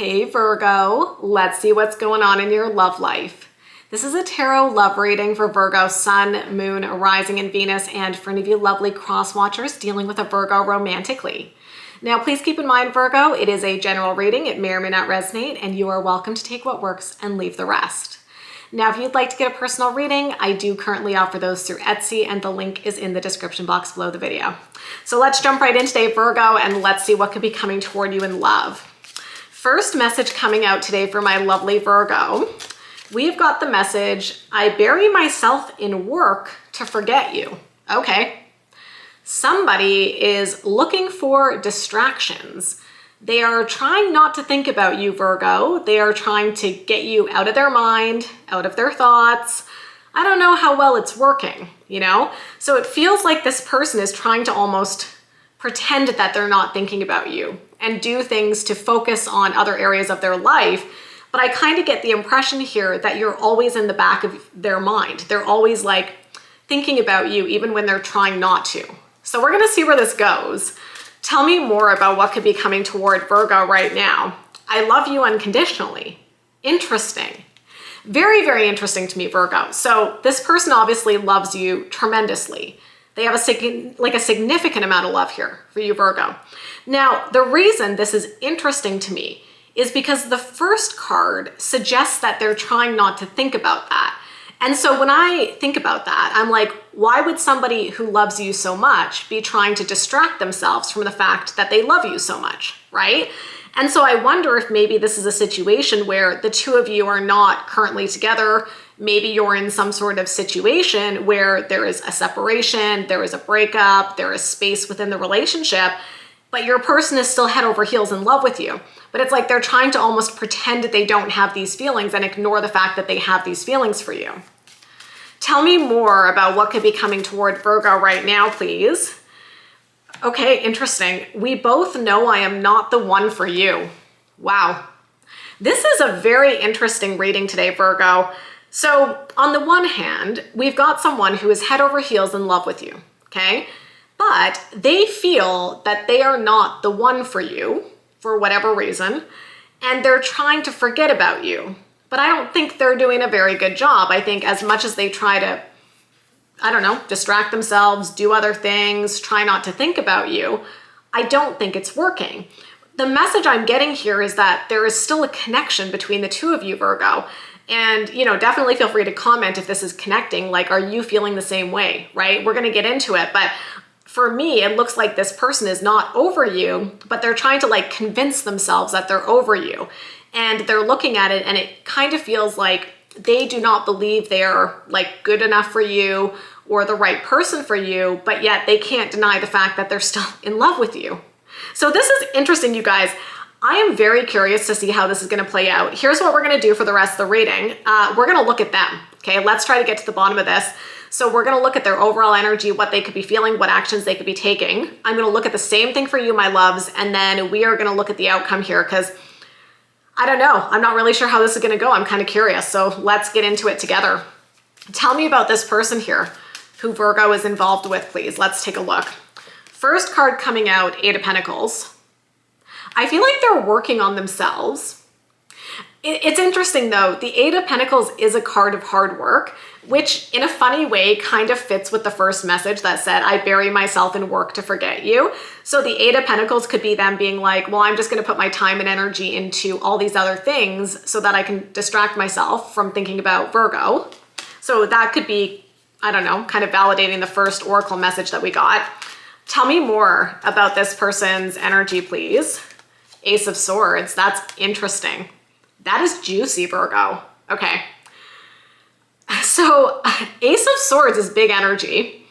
Hey Virgo, let's see what's going on in your love life. This is a tarot love reading for Virgo, Sun, Moon, Rising, and Venus, and for any of you lovely cross watchers dealing with a Virgo romantically. Now, please keep in mind, Virgo, it is a general reading. It may or may not resonate, and you are welcome to take what works and leave the rest. Now, if you'd like to get a personal reading, I do currently offer those through Etsy, and the link is in the description box below the video. So let's jump right in today, Virgo, and let's see what could be coming toward you in love. First message coming out today for my lovely Virgo. We've got the message, I bury myself in work to forget you. Okay. Somebody is looking for distractions. They are trying not to think about you, Virgo. They are trying to get you out of their mind, out of their thoughts. I don't know how well it's working, So it feels like this person is trying to almost pretend that they're not thinking about you and do things to focus on other areas of their life. But I kind of get the impression here that you're always in the back of their mind. They're always like thinking about you even when they're trying not to. So we're going to see where this goes. Tell me more about what could be coming toward Virgo right now. I love you unconditionally. Interesting. Very, very interesting to me, Virgo. So this person obviously loves you tremendously. They have a significant amount of love here for you, Virgo. Now, the reason this is interesting to me is because the first card suggests that they're trying not to think about that. And so when I think about that, I'm like, why would somebody who loves you so much be trying to distract themselves from the fact that they love you so much, right? And so I wonder if maybe this is a situation where the two of you are not currently together. Maybe you're in some sort of situation where there is a separation, there is a breakup, there is space within the relationship, but your person is still head over heels in love with you. But it's like they're trying to almost pretend that they don't have these feelings and ignore the fact that they have these feelings for you. Tell me more about what could be coming toward Virgo right now, please. Okay, interesting. We both know I am not the one for you. Wow. This is a very interesting reading today, Virgo. So on the one hand, we've got someone who is head over heels in love with you, okay? But they feel that they are not the one for you for whatever reason, and they're trying to forget about you. But I don't think they're doing a very good job. I think as much as they try to, distract themselves, do other things, try not to think about you, I don't think it's working. The message I'm getting here is that there is still a connection between the two of you, Virgo. And, definitely feel free to comment if this is connecting. Like, are you feeling the same way, right? We're going to get into it. But for me, it looks like this person is not over you, but they're trying to convince themselves that they're over you. And they're looking at it and it kind of feels like they do not believe they're good enough for you or the right person for you, but yet they can't deny the fact that they're still in love with you. So this is interesting, you guys. I am very curious to see how this is going to play out. Here's what we're going to do for the rest of the reading. We're going to look at them. Okay, let's try to get to the bottom of this. So we're going to look at their overall energy, what they could be feeling, what actions they could be taking. I'm going to look at the same thing for you, my loves, and then we are going to look at the outcome here because I don't know. I'm not really sure how this is going to go. I'm kind of curious. So let's get into it together. Tell me about this person here who Virgo is involved with, please. Let's take a look. First card coming out, Eight of Pentacles. I feel like they're working on themselves. It's interesting though. The Eight of Pentacles is a card of hard work, which in a funny way kind of fits with the first message that said, I bury myself in work to forget you. So the Eight of Pentacles could be them being like, well, I'm just going to put my time and energy into all these other things so that I can distract myself from thinking about Virgo. So that could be, kind of validating the first oracle message that we got. Tell me more about this person's energy, please. Ace of Swords. That's interesting. That is juicy, Virgo. Okay. So Ace of Swords is big energy.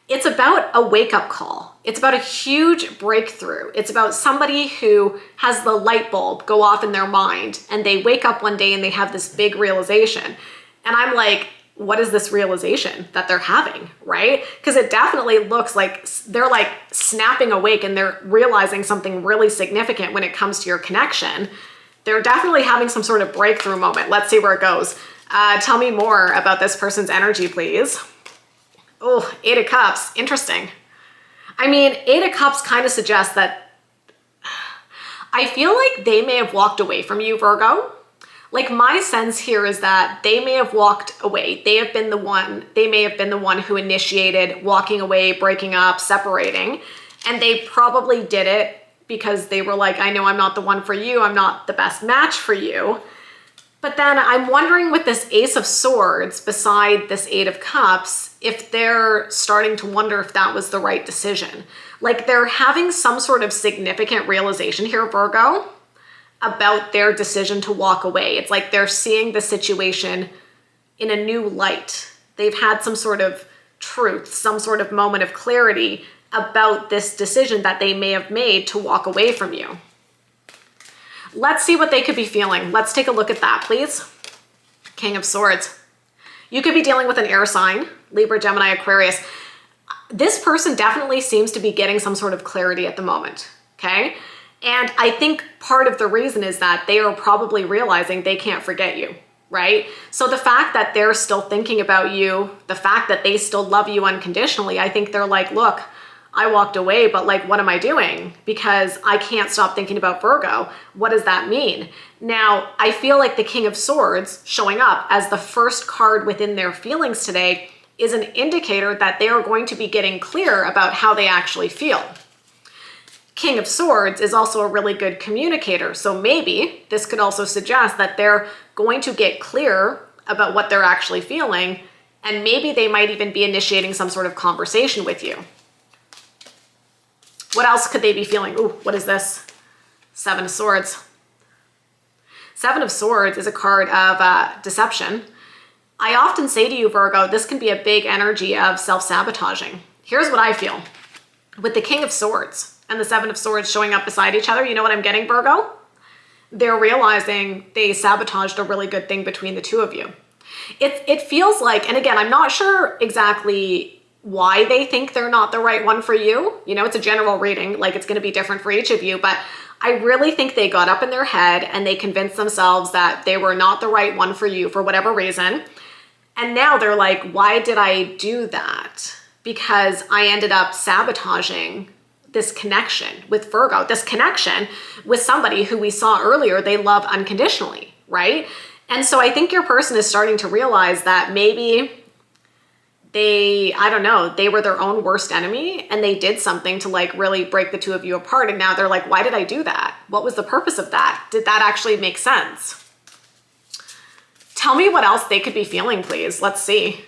It's about a wake-up call. It's about a huge breakthrough. It's about somebody who has the light bulb go off in their mind and they wake up one day and they have this big realization. And I'm like, what is this realization that they're having, right? Because it definitely looks like they're snapping awake and they're realizing something really significant when it comes to your connection. They're definitely having some sort of breakthrough moment. Let's see where it goes. Tell me more about this person's energy, please. Oh, Eight of Cups. Interesting. I mean, Eight of Cups kind of suggests that I feel like they may have walked away from you, Virgo. Like my sense here is that they may have walked away. They may have been the one who initiated walking away, breaking up, separating. And they probably did it because they were like, I know I'm not the one for you. I'm not the best match for you. But then I'm wondering with this Ace of Swords beside this Eight of Cups, if they're starting to wonder if that was the right decision. Like they're having some sort of significant realization here, Virgo, about their decision to walk away. It's like they're seeing the situation in a new light. They've had some sort of truth, some sort of moment of clarity about this decision that they may have made to walk away from you. Let's see what they could be feeling. Let's take a look at that, please. King of Swords. You could be dealing with an air sign, Libra, Gemini, Aquarius. This person definitely seems to be getting some sort of clarity at the moment, okay? And I think part of the reason is that they are probably realizing they can't forget you, right? So the fact that they're still thinking about you, the fact that they still love you unconditionally, I think they're like, look, I walked away, but like, what am I doing? Because I can't stop thinking about Virgo. What does that mean? Now, I feel like the King of Swords showing up as the first card within their feelings today is an indicator that they are going to be getting clear about how they actually feel. King of Swords is also a really good communicator. So maybe this could also suggest that they're going to get clear about what they're actually feeling. And maybe they might even be initiating some sort of conversation with you. What else could they be feeling? Ooh, what is this? Seven of Swords. Seven of Swords is a card of deception. I often say to you, Virgo, this can be a big energy of self-sabotaging. Here's what I feel. With the King of Swords and the Seven of Swords showing up beside each other, you know what I'm getting, Virgo? They're realizing they sabotaged a really good thing between the two of you. It feels like, and again, I'm not sure exactly why they think they're not the right one for you. You know, it's a general reading, like it's going to be different for each of you, but I really think they got up in their head and they convinced themselves that they were not the right one for you for whatever reason. And now they're like, why did I do that? Because I ended up sabotaging this connection with Virgo, this connection with somebody who we saw earlier they love unconditionally, right? And so I think your person is starting to realize that maybe I don't know, they were their own worst enemy and they did something to like really break the two of you apart. And now they're like, why did I do that? What was the purpose of that? Did that actually make sense? Tell me what else they could be feeling, please. Let's see.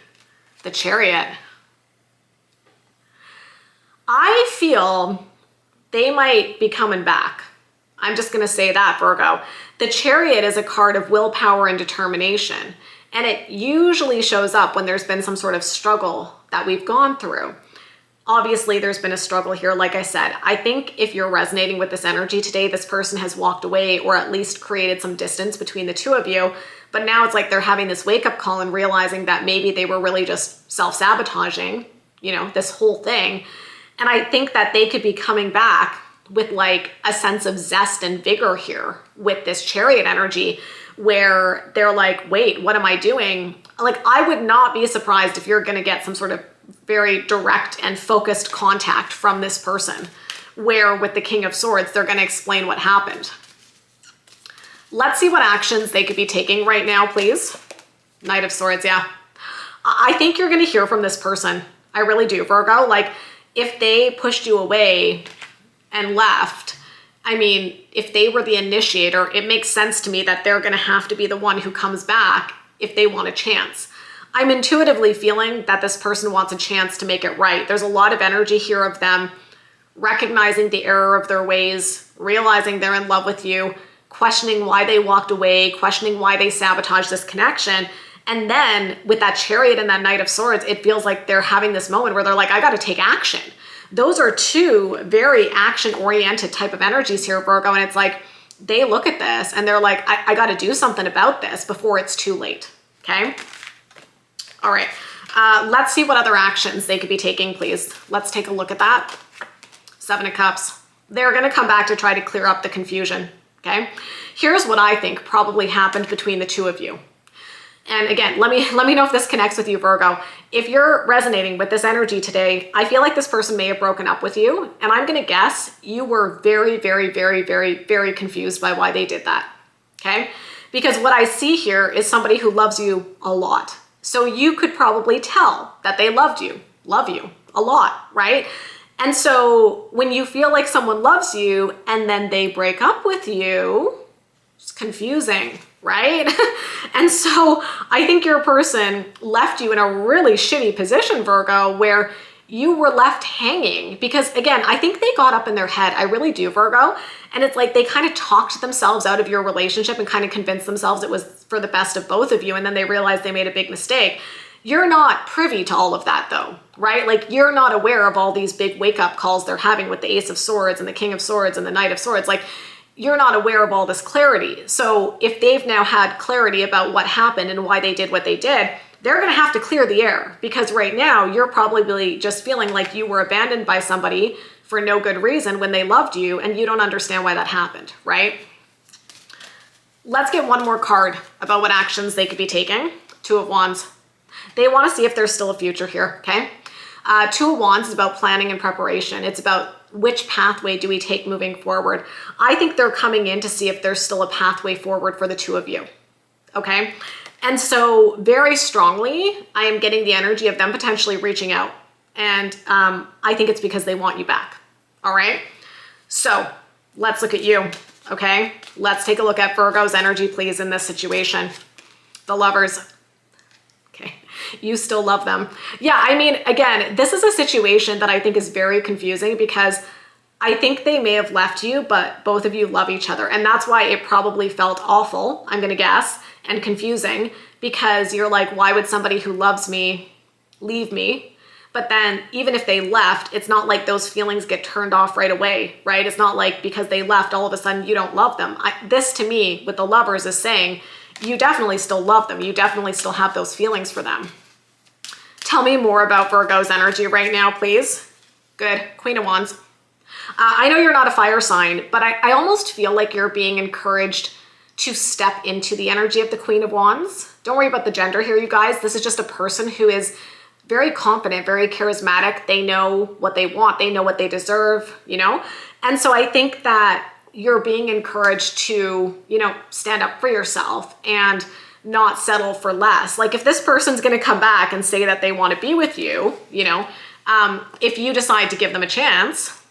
The Chariot. I feel they might be coming back. I'm just going to say that, Virgo. The Chariot is a card of willpower and determination. And it usually shows up when there's been some sort of struggle that we've gone through. Obviously, there's been a struggle here. Like I said, I think if you're resonating with this energy today, this person has walked away or at least created some distance between the two of you. But now it's like they're having this wake-up call and realizing that maybe they were really just self-sabotaging, you know, this whole thing. And I think that they could be coming back with like a sense of zest and vigor here with this Chariot energy, where they're like, wait, what am I doing? Like, I would not be surprised if you're going to get some sort of very direct and focused contact from this person, where with the King of Swords, they're going to explain what happened. Let's see what actions they could be taking right now, please. Knight of Swords, yeah. I think you're going to hear from this person. I really do, Virgo. Like, if they pushed you away and left, I mean, if they were the initiator, it makes sense to me that they're going to have to be the one who comes back if they want a chance. I'm intuitively feeling that this person wants a chance to make it right. There's a lot of energy here of them recognizing the error of their ways, realizing they're in love with you, questioning why they walked away, questioning why they sabotaged this connection. And then with that Chariot and that Knight of Swords, it feels like they're having this moment where they're like, I got to take action. Those are two very action-oriented type of energies here, Virgo. And it's like, they look at this and they're like, I got to do something about this before it's too late. Okay. All right. Let's see what other actions they could be taking, please. Let's take a look at that. Seven of Cups. They're going to come back to try to clear up the confusion. Okay. Here's what I think probably happened between the two of you. And again, let me know if this connects with you, Virgo. If you're resonating with this energy today, I feel like this person may have broken up with you. And I'm going to guess you were very, very, very, very, very confused by why they did that. Okay? Because what I see here is somebody who loves you a lot. So you could probably tell that they love you a lot, right? And so when you feel like someone loves you and then they break up with you, it's confusing, right? And so I think your person left you in a really shitty position, Virgo, where you were left hanging because, again, I think they got up in their head. I really do, Virgo. And it's like they kind of talked themselves out of your relationship and kind of convinced themselves it was for the best of both of you. And then they realized they made a big mistake. You're not privy to all of that though, right? Like you're not aware of all these big wake up calls they're having with the Ace of Swords and the King of Swords and the Knight of Swords. Like you're not aware of all this clarity. So if they've now had clarity about what happened and why they did what they did, they're going to have to clear the air because right now you're probably just feeling like you were abandoned by somebody for no good reason when they loved you and you don't understand why that happened, right? Let's get one more card about what actions they could be taking. Two of Wands. They want to see if there's still a future here, okay? Two of Wands is about planning and preparation. It's about which pathway do we take moving forward. I think they're coming in to see if there's still a pathway forward for the two of you, okay? And so very strongly, I am getting the energy of them potentially reaching out. And I think it's because they want you back, all right? So let's look at you, okay? Let's take a look at Virgo's energy, please, in this situation. The Lovers. Okay, you still love them. Yeah, I mean, again, this is a situation that I think is very confusing because I think they may have left you, but both of you love each other. And that's why it probably felt awful, I'm gonna guess, and confusing because you're like, why would somebody who loves me leave me? But then even if they left, it's not like those feelings get turned off right away, right? It's not like because they left, all of a sudden you don't love them. This to me with the Lovers is saying, you definitely still love them. You definitely still have those feelings for them. Tell me more about Virgo's energy right now, please. Good, Queen of Wands. I know you're not a fire sign, but I almost feel like you're being encouraged to step into the energy of the Queen of Wands. Don't worry about the gender here, you guys. This is just a person who is very confident, very charismatic. They know what they want. They know what they deserve, you know? And so I think that you're being encouraged to, you know, stand up for yourself and not settle for less. Like if this person's going to come back and say that they want to be with you, you know, if you decide to give them a chance,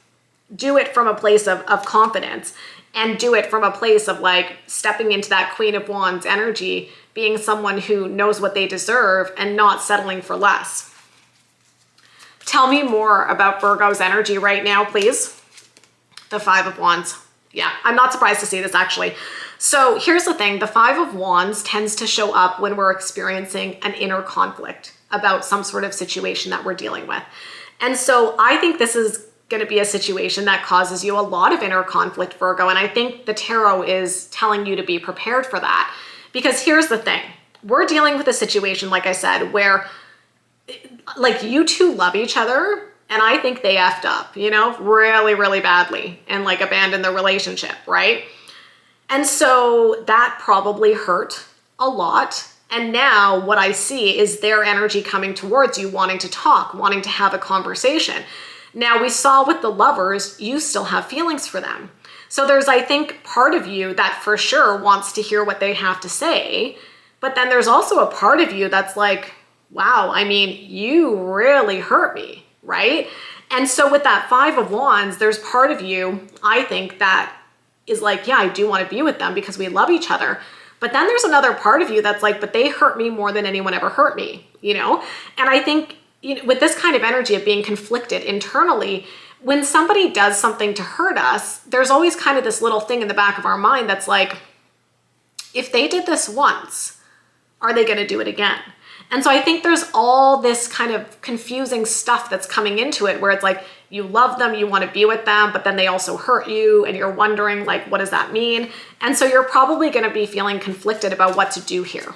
do it from a place of confidence and do it from a place of like stepping into that Queen of Wands energy, being someone who knows what they deserve and not settling for less. Tell me more about Virgo's energy right now, please. The Five of Wands. Yeah, I'm not surprised to see this actually. So here's the thing, the Five of Wands tends to show up when we're experiencing an inner conflict about some sort of situation that we're dealing with. And so I think this is going to be a situation that causes you a lot of inner conflict, Virgo. And I think the tarot is telling you to be prepared for that. Because here's the thing, we're dealing with a situation, like I said, where like you two love each other. And I think they effed up, you know, really, really badly and like abandoned their relationship, right? And so that probably hurt a lot. And now what I see is their energy coming towards you, wanting to talk, wanting to have a conversation. Now we saw with the Lovers, you still have feelings for them. So there's, I think, part of you that for sure wants to hear what they have to say. But then there's also a part of you that's like, wow, I mean, you really hurt me. Right? And so with that Five of Wands, there's part of you, I think, that is like, yeah, I do want to be with them because we love each other. But then there's another part of you that's like, but they hurt me more than anyone ever hurt me, you know? And I think, you know, with this kind of energy of being conflicted internally, when somebody does something to hurt us, there's always kind of this little thing in the back of our mind that's like, if they did this once, are they going to do it again? And so I think there's all this kind of confusing stuff that's coming into it where it's like, you love them, you want to be with them, but then they also hurt you and you're wondering like, what does that mean? And so you're probably going to be feeling conflicted about what to do here.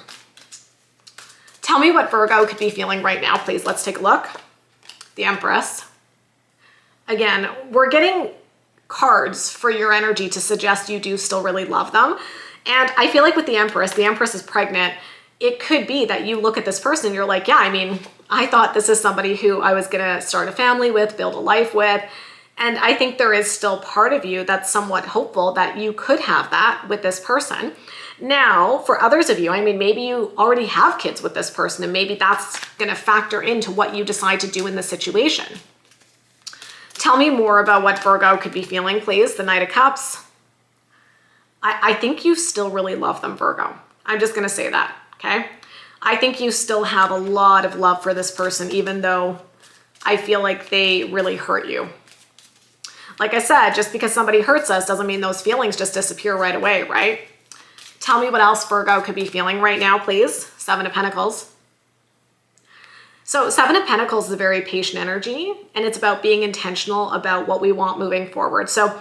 Tell me what Virgo could be feeling right now, please. Let's take a look. The Empress. Again, we're getting cards for your energy to suggest you do still really love them. And I feel like with the Empress is pregnant. it could be that you look at this person and you're like, yeah, I mean, I thought this is somebody who I was going to start a family with, build a life with. And I think there is still part of you that's somewhat hopeful that you could have that with this person. Now, for others of you, I mean, maybe you already have kids with this person, and maybe that's going to factor into what you decide to do in the situation. Tell me more about what Virgo could be feeling, please. The Knight of Cups. I think you still really love them, Virgo. I'm just going to say that, okay? I think you still have a lot of love for this person, even though I feel like they really hurt you. Like I said, just because somebody hurts us doesn't mean those feelings just disappear right away, right? Tell me what else Virgo could be feeling right now, please. Seven of Pentacles. So Seven of Pentacles is a very patient energy, and it's about being intentional about what we want moving forward. So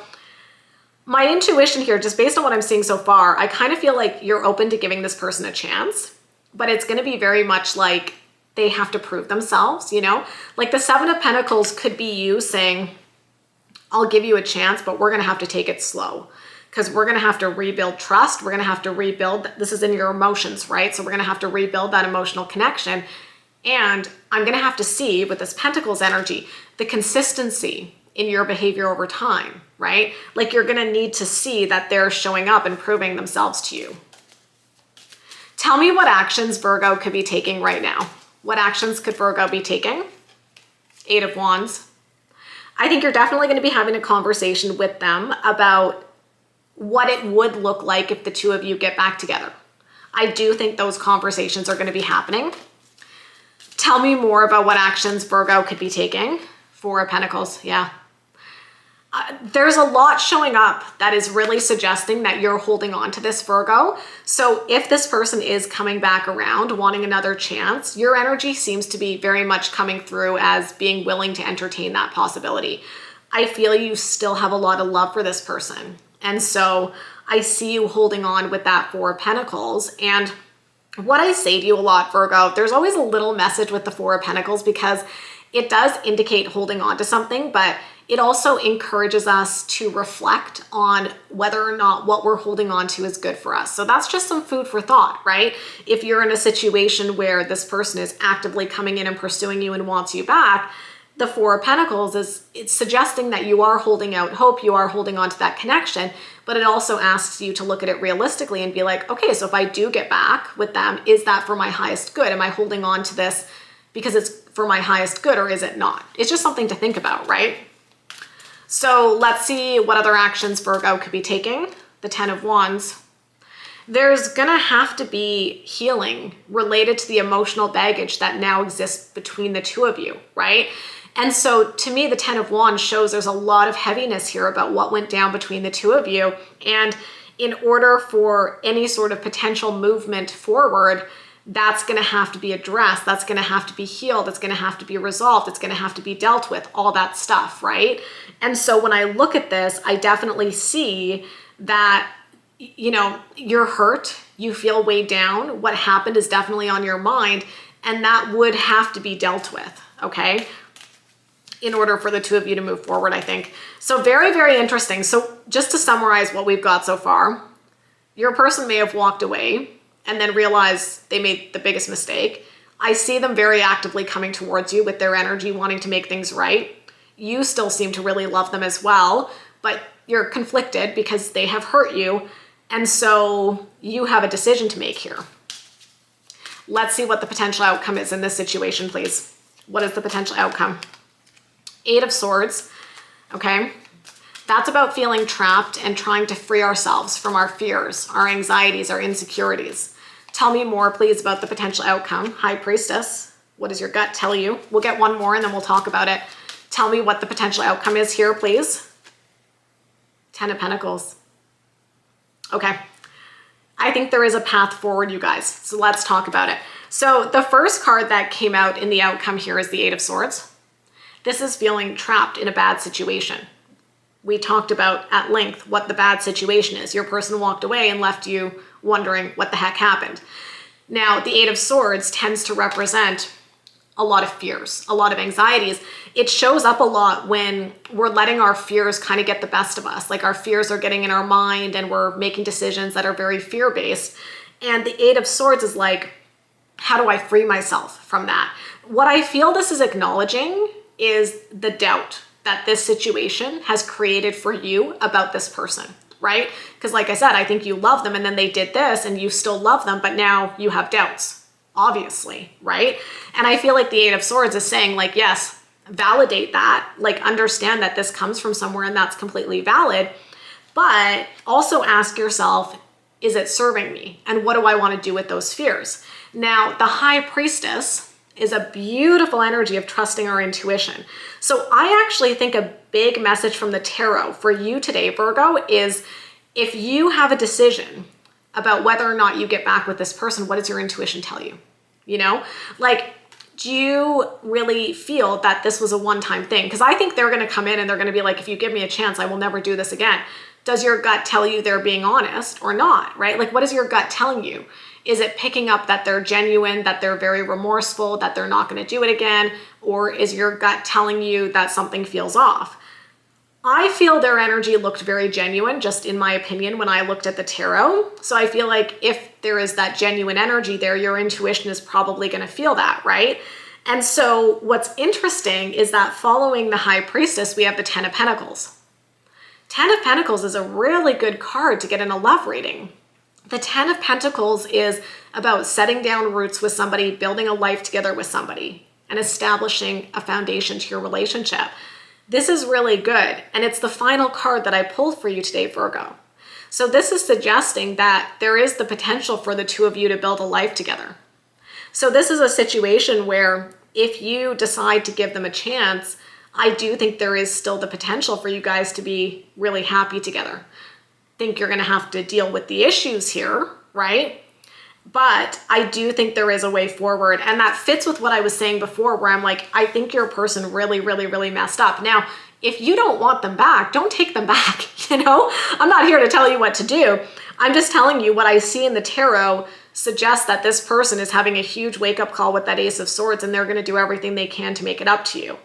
my intuition here, just based on what I'm seeing so far, I kind of feel like you're open to giving this person a chance, but it's going to be very much like they have to prove themselves, you know? Like the Seven of Pentacles could be you saying, I'll give you a chance, but we're going to have to take it slow. Because we're going to have to rebuild trust. We're going to have to rebuild, this is in your emotions, right? So we're going to have to rebuild that emotional connection. And I'm going to have to see with this Pentacles energy, the consistency in your behavior over time, right? Like you're going to need to see that they're showing up and proving themselves to you. Tell me what actions Virgo could be taking right now. What actions could Virgo be taking? Eight of Wands. I think you're definitely going to be having a conversation with them about what it would look like if the two of you get back together. I do think those conversations are going to be happening. Tell me more about what actions Virgo could be taking. Four of Pentacles, yeah. There's a lot showing up that is really suggesting that you're holding on to this, Virgo. So if this person is coming back around, wanting another chance, your energy seems to be very much coming through as being willing to entertain that possibility. I feel you still have a lot of love for this person. And so I see you holding on with that Four of Pentacles. And what I say to you a lot, Virgo, there's always a little message with the Four of Pentacles because it does indicate holding on to something, but it also encourages us to reflect on whether or not what we're holding on to is good for us. So that's just some food for thought, right? If you're in a situation where this person is actively coming in and pursuing you and wants you back, the Four of Pentacles it's suggesting that you are holding out hope, you are holding on to that connection, but it also asks you to look at it realistically and be like, okay, so if I do get back with them, is that for my highest good? Am I holding on to this because it's for my highest good, or is it not? It's just something to think about, right? So let's see what other actions Virgo could be taking. The Ten of Wands. There's gonna have to be healing related to the emotional baggage that now exists between the two of you, right? And so to me, the Ten of Wands shows there's a lot of heaviness here about what went down between the two of you. And in order for any sort of potential movement forward, that's going to have to be addressed. That's going to have to be healed. It's going to have to be resolved. It's going to have to be dealt with, all that stuff, right? And so when I look at this, I definitely see that, you know, you're hurt. You feel weighed down. What happened is definitely on your mind, and that would have to be dealt with, okay? In order for the two of you to move forward, I think. So very, very interesting. So just to summarize what we've got so far, your person may have walked away and then realized they made the biggest mistake. I see them very actively coming towards you with their energy, wanting to make things right. You still seem to really love them as well, but you're conflicted because they have hurt you. And so you have a decision to make here. Let's see what the potential outcome is in this situation, please. What is the potential outcome? Eight of Swords, okay? That's about feeling trapped and trying to free ourselves from our fears, our anxieties, our insecurities. Tell me more, please, about the potential outcome. High Priestess, what does your gut tell you? We'll get one more and then we'll talk about it. Tell me what the potential outcome is here, please. Ten of Pentacles. Okay. I think there is a path forward, you guys. So let's talk about it. So the first card that came out in the outcome here is the Eight of Swords. This is feeling trapped in a bad situation. We talked about at length what the bad situation is. Your person walked away and left you wondering what the heck happened. Now, the Eight of Swords tends to represent a lot of fears, a lot of anxieties. It shows up a lot when we're letting our fears kind of get the best of us. Like our fears are getting in our mind and we're making decisions that are very fear-based. And the Eight of Swords is like, how do I free myself from that? What I feel this is acknowledging is the doubt that this situation has created for you about this person, right? Because like I said, I think you love them and then they did this and you still love them, but now you have doubts, obviously, right? And I feel like the Eight of Swords is saying like, yes, validate that, like understand that this comes from somewhere and that's completely valid, but also ask yourself, is it serving me? And what do I want to do with those fears? Now, the High Priestess is a beautiful energy of trusting our intuition. So I actually think a big message from the tarot for you today, Virgo, is if you have a decision about whether or not you get back with this person, what does your intuition tell you? You know, like, do you really feel that this was a one-time thing? Because I think they're going to come in and they're going to be like, if you give me a chance, I will never do this again. Does your gut tell you they're being honest or not, right? Like, what is your gut telling you? Is it picking up that they're genuine, that they're very remorseful, that they're not going to do it again? Or is your gut telling you that something feels off? I feel their energy looked very genuine, just in my opinion, when I looked at the tarot. So I feel like if there is that genuine energy there, your intuition is probably going to feel that, right? And so what's interesting is that following the High Priestess, we have the Ten of Pentacles. Ten of Pentacles is a really good card to get in a love reading. The Ten of Pentacles is about setting down roots with somebody, building a life together with somebody, and establishing a foundation to your relationship. This is really good, and it's the final card that I pulled for you today, Virgo. So this is suggesting that there is the potential for the two of you to build a life together. So this is a situation where if you decide to give them a chance, I do think there is still the potential for you guys to be really happy together. I think you're going to have to deal with the issues here, right? But I do think there is a way forward. And that fits with what I was saying before, where I'm like, I think your person really, really, really messed up. Now, if you don't want them back, don't take them back. You know, I'm not here to tell you what to do. I'm just telling you what I see in the tarot suggests that this person is having a huge wake-up call with that Ace of Swords, and they're going to do everything they can to make it up to you.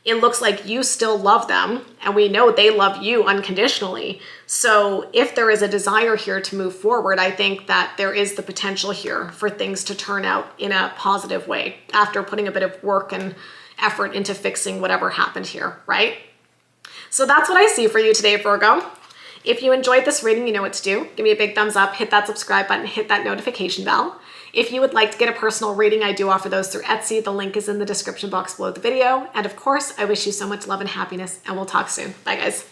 It looks like you still love them, and we know they love you unconditionally. So if there is a desire here to move forward, I think that there is the potential here for things to turn out in a positive way after putting a bit of work and effort into fixing whatever happened here, right? So that's what I see for you today, Virgo. If you enjoyed this reading, you know what to do. Give me a big thumbs up, hit that subscribe button, hit that notification bell. If you would like to get a personal reading, I do offer those through Etsy. The link is in the description box below the video. And of course, I wish you so much love and happiness, and we'll talk soon. Bye, guys.